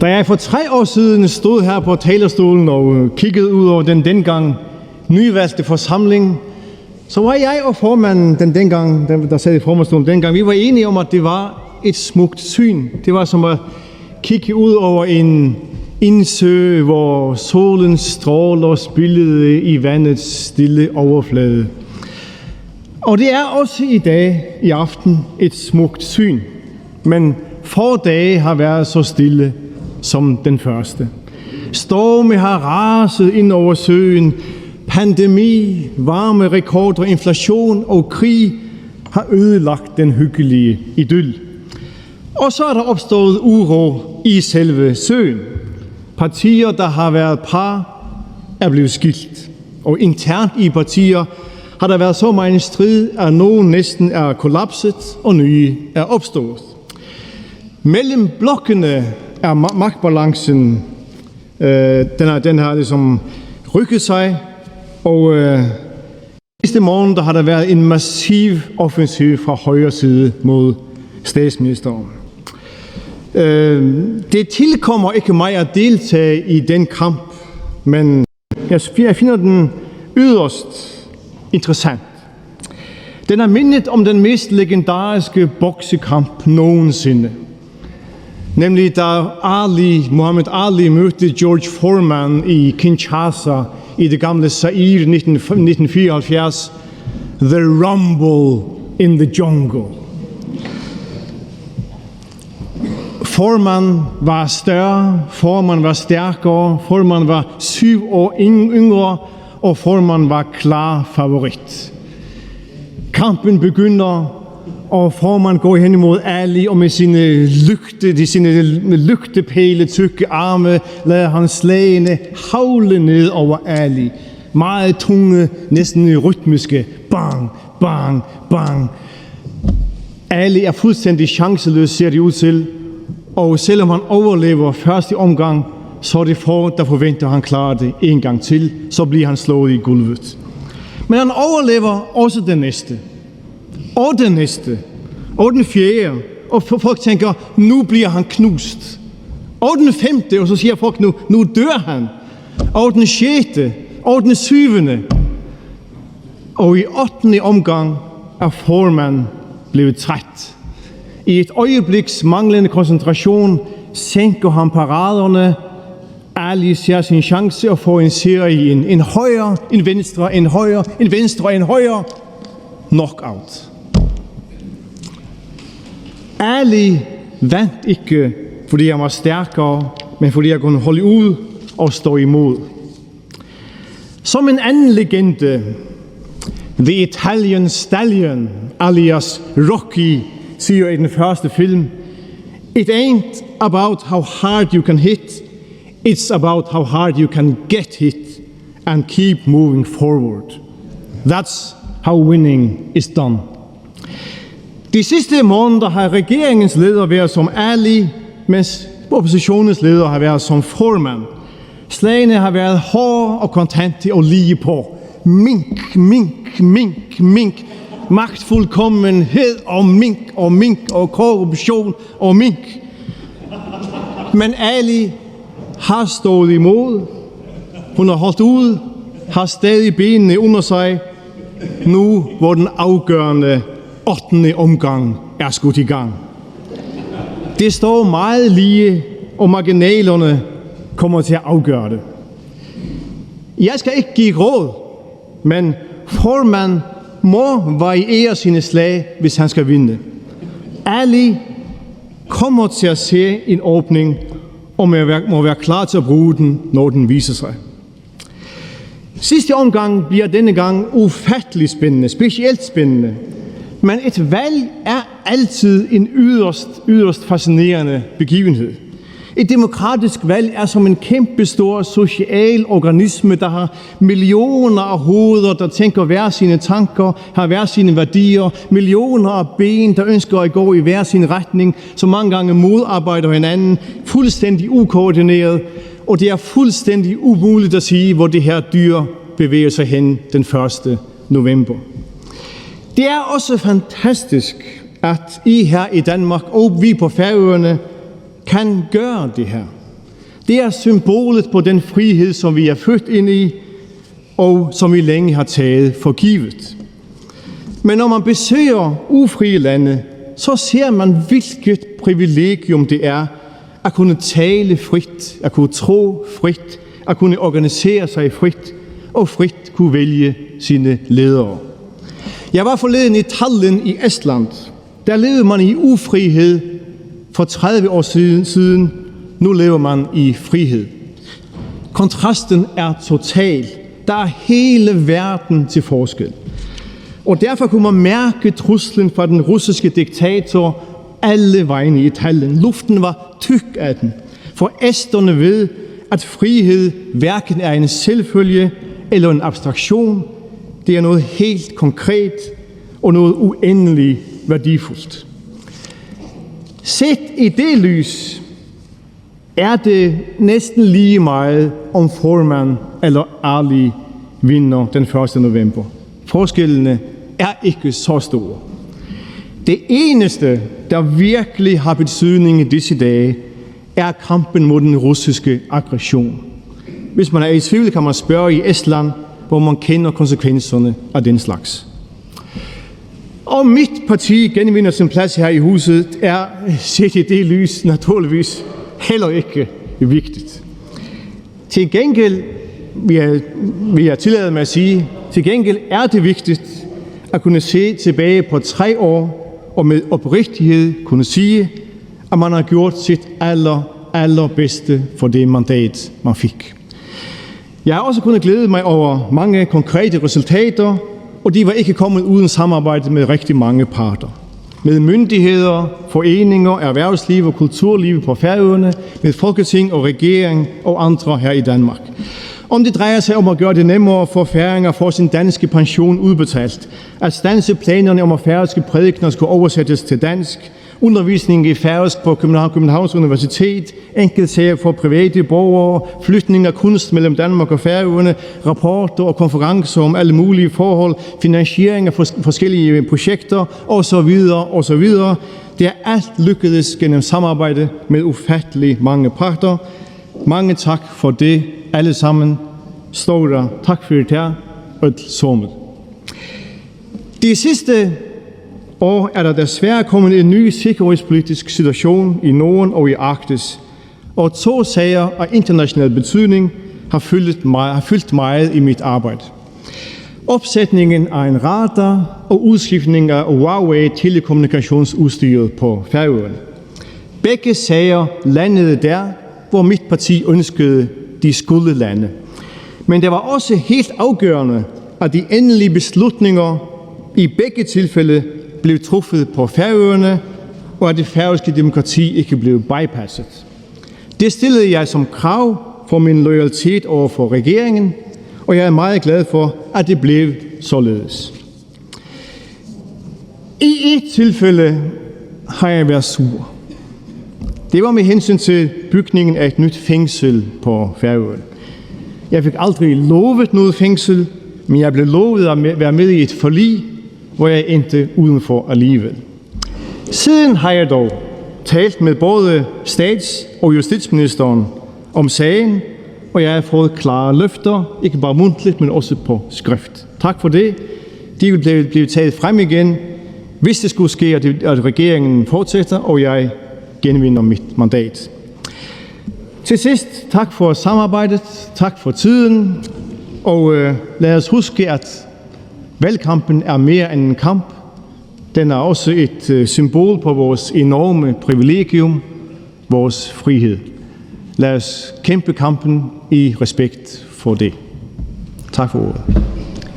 Da jeg for 3 år siden stod her på talerstolen og kiggede ud over den dengang nyvalgte forsamling, så var jeg og formanden der sad i formandsstolen dengang, vi var enige om, at det var et smukt syn. Det var som at kigge ud over en indsø, hvor solens stråler spillede i vandets stille overflade. Og det er også i dag, i aften, et smukt syn. Men få dage har været så stille som den første. Storme har raset ind over søen. Pandemi, varmerekorder, inflation og krig har ødelagt den hyggelige idyll. Og så er der opstået uro i selve søen. Partier, der har været par, er blevet skilt. Og internt i partier har der været så meget strid, at nogen næsten er kollapset, og nye er opstået. Mellem blokkene er magtbalancen, den har ligesom rykket sig, og sidste morgen der har der været en massiv offensiv fra højre side mod statsministeren. Det tilkommer ikke mig at deltage i den kamp, men jeg finder den yderst interessant. Den er mindet om den mest legendariske boksekamp nogensinde. Nemlig da Muhammad Ali mødte George Foreman i Kinshasa i det gamle Zaire 1974. The Rumble in the Jungle. Foreman var større, Foreman var stærkere, Foreman var 7 år yngre, og Foreman var klar favorit. Kampen begynder, og Foreman går hen imod Ali, og med sine lygtepæle tykke arme lader han slagene havle ned over Ali. Meget tunge, næsten rytmiske. Bang, bang, bang. Ali er fuldstændig chanceløs, ser det ud til. Og selvom han overlever første omgang, så er det få, der forventer, at han klarer det en gang til. Så bliver han slået i gulvet. Men han overlever også den næste. Og den næste. Og den fjerde. Og folk tænker, nu bliver han knust. Og den femte, og så siger folk, nu dør han. Og den sjette. Og den syvende. Og i 8. omgang er Foreman blevet træt. I et øjebliks manglende koncentration sænker han paraderne. Ali ser sin chance og får en serie en højre, en venstre, en højre, en venstre, en højre. Knockout. Ali vandt ikke, fordi han var stærkere, men fordi han kunne holde ud og stå imod. Som en anden legende, The Italian Stallion, alias Rocky, siger i den første film, It ain't about how hard you can hit, it's about how hard you can get hit and keep moving forward. That's how winning is done. De sidste måneder har regeringens leder været som Ali, mens oppositionens leder har været som Foreman. Slagene har været hårde og kontante og lige på. Mink, mink, mink, mink. Magtfuldkommenhed og mink og mink og korruption og mink. Men Ali har stået imod. Hun har holdt ud, har stadig benene under sig. Nu hvor den afgørende 8. omgang er skudt i gang. Det står meget lige, og marginalerne kommer til at afgøre det. Jeg skal ikke give råd, men Foreman må variere sine slag, hvis han skal vinde. Ali kommer til at se en åbning, og må være klar til at bruge den, når den viser sig. Sidste omgang bliver denne gang ufattelig spændende, specielt spændende. Men et valg er altid en yderst fascinerende begivenhed. Et demokratisk valg er som en kæmpestor social organisme, der har millioner af hoveder, der tænker hver sine tanker, har hver sine værdier, millioner af ben, der ønsker at gå i hver sin retning, så mange gange modarbejder hinanden, fuldstændig ukoordineret, og det er fuldstændig umuligt at sige, hvor det her dyr bevæger sig hen den 1. november. Det er også fantastisk, at I her i Danmark og vi på Færøerne kan gøre det her. Det er symbolet på den frihed, som vi er født ind i, og som vi længe har taget for givet. Men når man besøger ufrie lande, så ser man, hvilket privilegium det er at kunne tale frit, at kunne tro frit, at kunne organisere sig frit og frit kunne vælge sine ledere. Jeg var forleden i Tallinn i Estland. Der levede man i ufrihed for 30 år siden. Nu lever man i frihed. Kontrasten er total. Der er hele verden til forskel. Og derfor kunne man mærke truslen fra den russiske diktator alle vegne i Tallinn. Luften var tyk af den. For esterne ved, at frihed hverken er en selvfølge eller en abstraktion. Det er noget helt konkret og noget uendeligt værdifuldt. Set i det lys er det næsten lige meget, om Foreman eller Ali vinder den 1. november. Forskellene er ikke så store. Det eneste, der virkelig har betydning i disse dage, er kampen mod den russiske aggression. Hvis man er i tvivl, kan man spørge i Estland, hvor man kender konsekvenserne af den slags. Og mit parti genvinder sin plads her i huset, er set i det lys naturligvis heller ikke vigtigt. Til gengæld vil jeg tillade mig at sige, til gengæld er det vigtigt at kunne se tilbage på 3 år og med oprigtighed kunne sige, at man har gjort sit allerbedste for det mandat, man fik. Jeg har også kunnet glæde mig over mange konkrete resultater, og de var ikke kommet uden samarbejde med rigtig mange parter. Med myndigheder, foreninger, erhvervsliv og kulturliv på Færøerne, med Folketing og regering og andre her i Danmark. Om det drejer sig om at gøre det nemmere for færinger at få sin danske pension udbetalt, at standse planerne om at færøske prædikener skulle oversættes til dansk, undervisning i færøsk på Københavns Universitet, enkeltsager for private borgere, flytning af kunst mellem Danmark og Færøerne, rapporter og konferencer om alle mulige forhold, finansiering af forskellige projekter osv. osv. Det er alt lykkedes gennem samarbejde med ufattelig mange parter. Mange tak for det, alle sammen. Stora tak for det her, og sommer. De sidste år er der desværre kommet en ny sikkerhedspolitisk situation i Norden og i Arktis, og 2 sager af international betydning har fyldt meget i mit arbejde. Opsætningen af en radar og udskiftningen af Huawei-telekommunikationsudstyret på Færøerne. Begge sager landede der, hvor mit parti ønskede, de skulle lande. Men det var også helt afgørende, at de endelige beslutninger i begge tilfælde blev truffet på Færøerne, og at det færøske demokrati ikke blev bypasset. Det stillede jeg som krav for min loyalitet over for regeringen, og jeg er meget glad for, at det blev således. I et tilfælde har jeg været sur. Det var med hensyn til bygningen af et nyt fængsel på Færøerne. Jeg fik aldrig lovet noget fængsel, men jeg blev lovet at være med i et forlig, hvor jeg endte udenfor alligevel. Siden har jeg dog talt med både stats- og justitsministeren om sagen, og jeg har fået klare løfter, ikke bare mundtligt, men også på skrift. Tak for det. De vil blive taget frem igen, hvis det skulle ske, at regeringen fortsætter, og jeg genvinder mit mandat. Til sidst, tak for samarbejdet, tak for tiden, og lad os huske, at valgkampen er mere end en kamp. Den er også et symbol på vores enorme privilegium, vores frihed. Lad os kæmpe kampen i respekt for det. Tak for ordet.